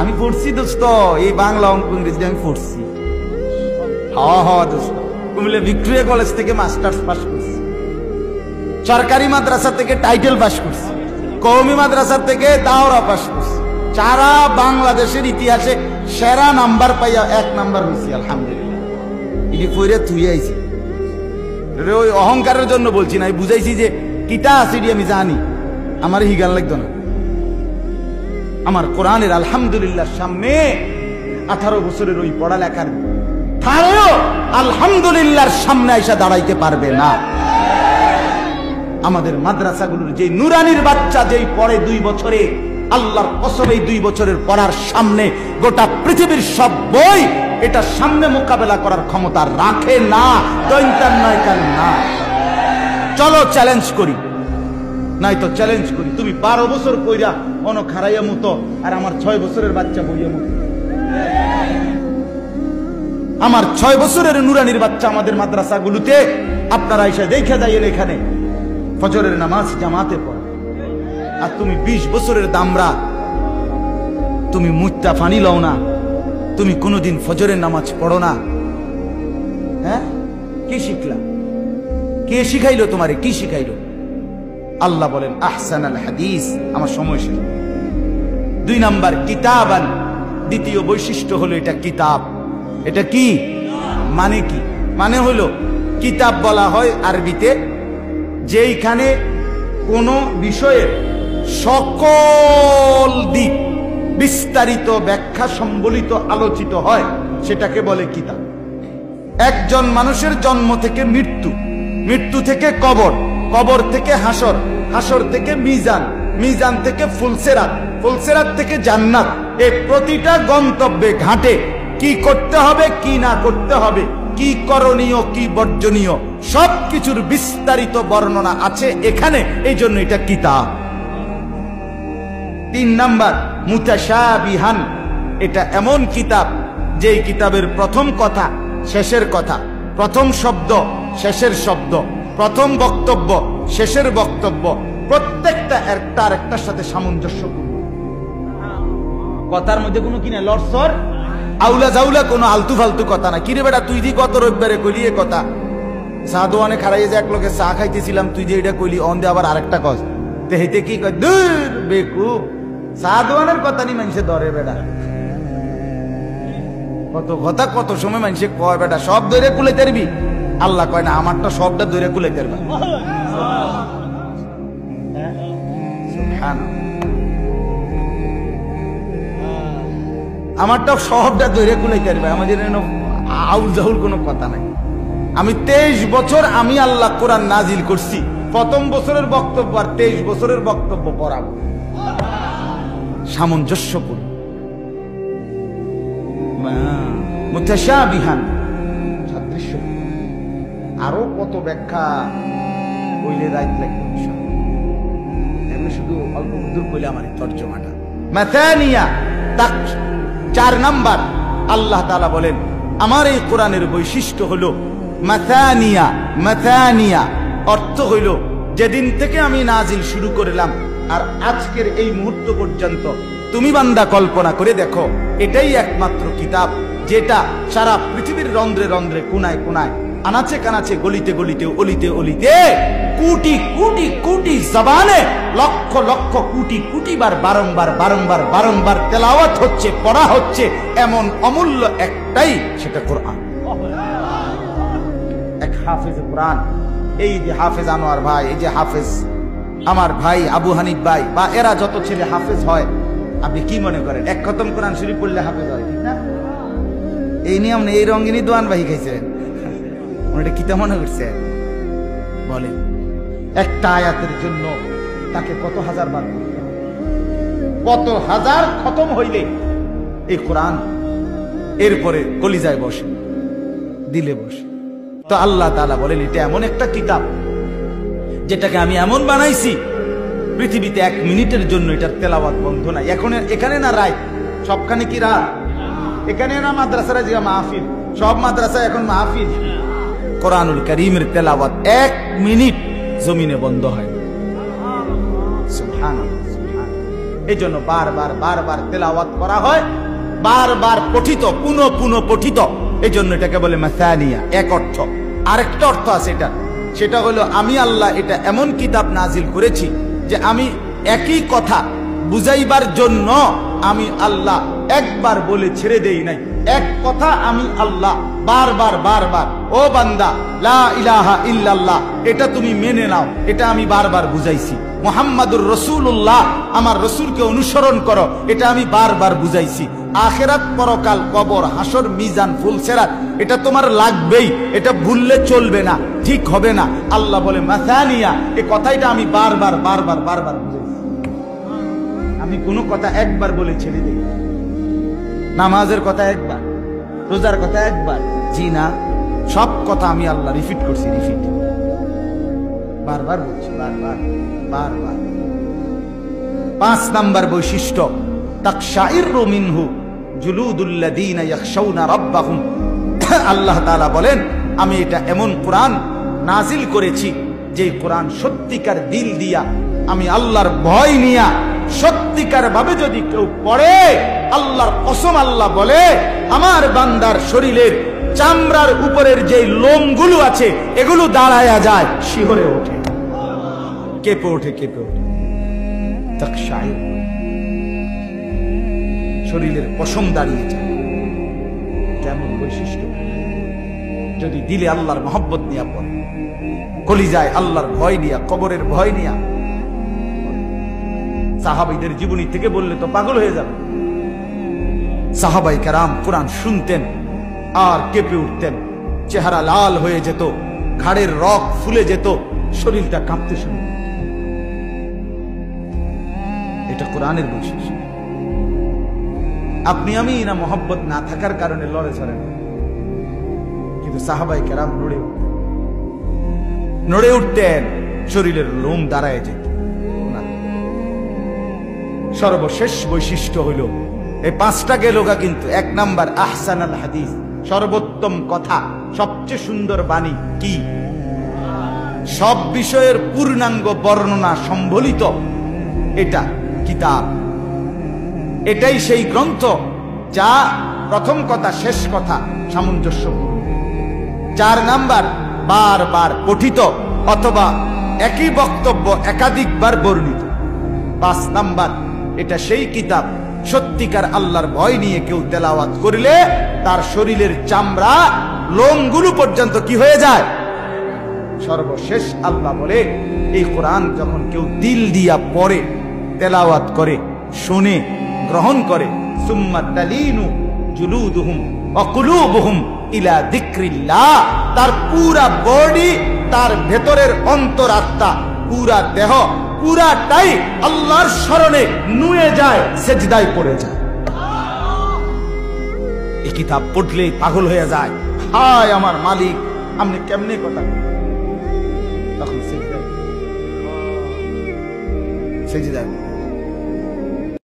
আমি পড়ছি দোস্ত, এই বাংলা অঙ্ক ইংরেজি আমি পড়ছি। দোস্ত, কুমিল্লা ভিক্টোরিয়া কলেজ থেকে মাস্টার্স পাস করছি, সরকারি মাদ্রাসা থেকে টাইটেল পাস করছি, কওমি মাদ্রাসা থেকে দাওরা পাস করছি। সারা বাংলাদেশের ইতিহাসে সেরা নাম্বার পাইয়া 1 নাম্বার হয়েছি, আলহামদুলিল্লাহ। ইনি কইরে থুই আইছি, ওই অহংকারের জন্য বলছি না, আমি বুঝাইছি যে কিতা আছে আমি জানি, আমার হিগান লাগতো না। আমার কোরআনের আলহামদুলিল্লাহ সামনে 18 বছরের ওই পড়ালেখার ধারেও আলহামদুলিল্লাহর সামনে আইসা দাঁড়াইতে পারবে না। আমাদের মাদ্রাসাগুলোর যে নুরানির বাচ্চা যেই পড়ে 2 বছরে, আল্লাহর কসম এই 2 বছরের পড়ার সামনে গোটা পৃথিবীর সব বই এটা সামনে মোকাবেলা করার ক্ষমতা রাখে না, দৈন্তার নয়কার না। চলো চ্যালেঞ্জ করি, নাই তো চ্যালেঞ্জ করি। তুমি 12 বছর কইরা অন খারাইয়া মতো, আর আমার 6 বছরের বাচ্চা বইয়া মতো। আমার 6 বছরের নুরানির বাচ্চা আমাদের মাদ্রাসাগুলোতে আপনারা এসে দেখে যাইয়েন, এখানে ফজরের নামাজ জামাতে পড়ে। আর তুমি 20 বছরের দামরা, তুমি মুত্তা ফানি লও না, তুমি কোনোদিন ফজরের নামাজ পড়ো না। হ্যাঁ, কি শিখলা? কে শিখাইলো তোমারে? কি শিখাইলো? আল্লাহ বলেন আহসানাল হাদিস। আমার সময় শেষ। 2 নাম্বার কিতাবান, দ্বিতীয় বৈশিষ্ট্য হলো এটা কিতাব। এটা কি মানে? কি মানে হলো কিতাব বলা হয় আরবিতে যেইখানে কোন বিষয়ের সকল দিক বিস্তারিত ব্যাখ্যা সম্বলিত আলোচিত হয়, সেটাকে বলে কিতাব। একজন মানুষের জন্ম থেকে মৃত্যু, মৃত্যু থেকে কবর, কবর থেকে হাসর, হাসর থেকে মিজান, মিজান থেকে ফুলসেরাত, ফুলসেরাত থেকে জান্নাত। এই প্রতিটা গন্তব্যে ঘাটে কি করতে হবে, কি না করতে হবে, কি করণীয়, কি বর্জনীয়, সবকিছুর বিস্তারিত বর্ণনা আছে এখানে। এই জন্য এটা কিতাব। 3 নাম্বার মুতাশাবিহান, এটা এমন কিতাব যেই কিতাবের প্রথম কথা শেষের কথা, প্রথম শব্দ শেষের শব্দ, প্রথম বক্তব্য শেষের বক্তব্য প্রত্যেকটা একটা আরেকটার সাথে সামঞ্জস্যপূর্ণ। কথার মধ্যে কোনো কিনা লড়সর আউলা জাউলা কোনো আলতু ফালতু কথা না। কিরে বেটা, তুই যে কত রবিবারে কইলি এ কথা, চা দোয়ানে খারাইয়ে যে এক লোকে চা খাইতেছিলাম, তুই যে এটা কইলি অন দে আবার আরেকটা কস, হেতে কি কয় দূর বেকুব, চা দোয়ানের কথা নি মানুষে ধরে বেটা। কত কথা কত সময় মানুষে কয় বেটা সব ধরে কুলে তেরবি, আল্লাহ কয় না আমারটা সবটা ধরে কুলে তেরবা। আমারটা সবটা ধরে কুলে তেরবা, আমাদের আউল জাউল কোনো কথা নাই। আমি 23 বছর আমি আল্লাহ কোরআন নাজিল করছি, প্রথম বছরের বক্তব্য আর 23 বছরের বক্তব্য পড়াবো, সামঞ্জস্যপূর্ণ। মুতাশাবিহান, সাদৃশ্য। আরো কত ব্যাখ্যা কইলে রাইত লাগবে, এমনি শুধু অল্প দূর কইলে আমার তর্জমাটা। মাথানিয়া, 4 নাম্বার আল্লাহ তাআলা বলেন আমার এই কোরআনের বৈশিষ্ট্য হলো মাথানিয়া। মাথানিয়া অর্থ হইল যেদিন থেকে আমি নাজিল শুরু করলাম আর আজকের এই মুহূর্ত পর্যন্ত তুমি বান্দা কল্পনা করে দেখো, এটাই একমাত্র কিতাব যেটা সারা পৃথিবীর রন্ধ্রে রন্ধ্রে, কোনায় কোনায়, আনাচে কানাচে, গলিতে গলিতে, অলিতে অলিতে, কোটি কোটি কোটি জবানে লক্ষ লক্ষ কোটি কোটি বার বারংবার বারংবার বারংবার তেলাওয়াত হচ্ছে, পড়া হচ্ছে। এমন অমূল্য একটাই, সেটা কোরআন। এক হাফেজ কোরআন, এই যে হাফেজ আনোয়ার ভাই, এই যে হাফেজ আমার ভাই আবু হানিফ ভাই, বা এরা যত ছেলে হাফেজ হয়, আপনি কি মনে করেন এক খতম কোরআন শরীফ পড়লে হাফেজ হয়? ঠিক না? এই নিয়ম নেই, এই রঙিনী দোয়ান ভাই খাইছেন, এটা কিতা মনে করছে? বলেন একটা আয়াতের জন্য তাকে কত হাজার বার, কত হাজার খতম হইলে এই কোরআন এরপরে কলিজায় বসে, দিলে বসে। তো আল্লাহ তাআলা বলেন এটা এমন একটা কিতাব যেটাকে আমি এমন বানাইছি পৃথিবীতে 1 মিনিটের জন্য এটার তেলাওয়াত বন্ধ নাই। এখন এখানে না রাত, সবখানে কি রাত? এখানে না মাদ্রাসার যে মাহফিল, সব মাদ্রাসা এখন মাহফিল। কোরআনুল কারীমের তেলাওয়াত 1 মিনিট জমিনে বন্ধ হয়। সুবহানাল্লাহ, সুবহানাল্লাহ। এই জন্য বারবার বারবার তেলাওয়াত করা হয়, বারবার পঠিত, পুনঃ পুনঃ পঠিত। এই জন্য এটাকে বলে মাসানিয়া, এক অর্থ। আরেকটা অর্থ আছে এটা, সেটা হলো আমি আল্লাহ এটা এমন কিতাব নাজিল করেছি যে আমি একই কথা বুঝাইবার জন্য আমি আল্লাহ একবার বলে ছেড়ে দেই নাই। এক কথা আমি আল্লাহ বারবার বারবার, ও বান্দা লা ইলাহা ইল্লাল্লাহ এটা তুমি মেনে নাও, এটা আমি বারবার বুঝাইছি। মুহাম্মাদুর রাসূলুল্লাহ আমার রাসূলকে অনুসরণ করো, এটা আমি বারবার বুঝাইছি। আখিরাত, পরকাল, কবর, হাসর, মিজান, ফুলসিরাত এটা তোমার লাগবেই, এটা ভুললে চলবে না, ঠিক হবে না। আল্লাহ বলে মাসানিয়া, এই কথাটা আমি বারবার বারবার বারবার বুঝাইছি। আমি কোনো কথা একবার বলে ছেড়ে দেই। নামাজের কথা একবার, রোজার কথা একবার, জি না, সব কথা আমি আল্লাহ রিপিট করছি, রিপিট বারবার বলছি, বারবার বারবার। 5 নাম্বার বৈশিষ্ট্য, তাকশাইরু মিনহু জুলুদুল্লাযীনা ইয়াখশাউনা রাব্বাহুম। আল্লাহ তাআলা বলেন আমি এটা এমন কোরআন নাজিল করেছি যে কোরআন সত্যিকার দিল দিয়া, আমি আল্লাহর ভয় নিয়া সত্যিকার ভাবে যদি কেউ পড়ে, আল্লাহর কসম আল্লাহ বলে আমার বান্দার শরীরের চামড়ার উপরের যে লোমগুলো আছে এগুলো দাঁড়ায়া যায়, শিহরে ওঠে, কেঁপে ওঠে, কেঁপে ওঠে। তাকশাইর, শরীরের পশম দাঁড়িয়ে যায়। কেমন বৈশিষ্ট্য! যদি দিলে আল্লাহর মহব্বত নিয়া পড়ে, কলিজায় আল্লাহর ভয় নিয়া, কবরের ভয় নিয়া। সাহাবাইদের জীবনী থেকে বললে তো পাগল হয়ে যাবে। সাহাবাই কেরাম কোরআন শুনতেন আর কেঁপে উঠতেন, চেহারা লাল হয়ে যেত, ঘাড়ের রগ ফুলে যেত, শরীরটা কাঁপতে শুরু। এটা কোরআনের বৈশিষ্ট্য। আপনি আমি না মোহাব্বত না থাকার কারণে লড়ে চড়েন, কিন্তু সাহাবাই কেরাম নড়ে উঠতেন, শরীরের লোম দাঁড়ায় যেত। সর্বশেষ বৈশিষ্ট্য হইল, এই 5টা গেল গা, কিন্তু 1 নাম্বার আহসানাল হাদিস, সর্বোত্তম কথা, সবচেয়ে সুন্দর বাণী কি? সব বিষয়ের পূর্ণাঙ্গ বর্ণনা সম্বলিত এটা কিতাব। এটাই সেই গ্রন্থ যা প্রথম কথা শেষ কথা সামঞ্জস্যপূর্ণ। 4 নাম্বার বারবার পঠিত অথবা একই বক্তব্য একাধিকবার বর্ণিত। 5 নাম্বার এটা সেই কিতাব সত্যিকার আল্লাহর ভয় নিয়ে কেউ তেলাওয়াত করলে তার শরীরের চামড়া, লোমগুলো পর্যন্ত কি হয়ে যায়? সর্বশেষ আল্লাহ বলে এই কোরআন যখন কেউ দিল দিয়া পড়ে, তেলাওয়াত করে, শুনে, গ্রহণ করে, সুম্মা তালিনু জুলুদুহুম ওয়া কুলুবুহুম ইলা যিকরিল্লাহ, তার পুরা বডি, তার ভেতরের অন্তরাত্মা, পুরা দেহ, পুরাটাই আল্লাহর স্মরণে নুয়ে যায়, সেজদায় পড়ে যায়। এই কিতাব পড়লে পাগল হয়ে যায়, হায় আমার মালিক আপনি কেমনে কথা। তখন সেজদায়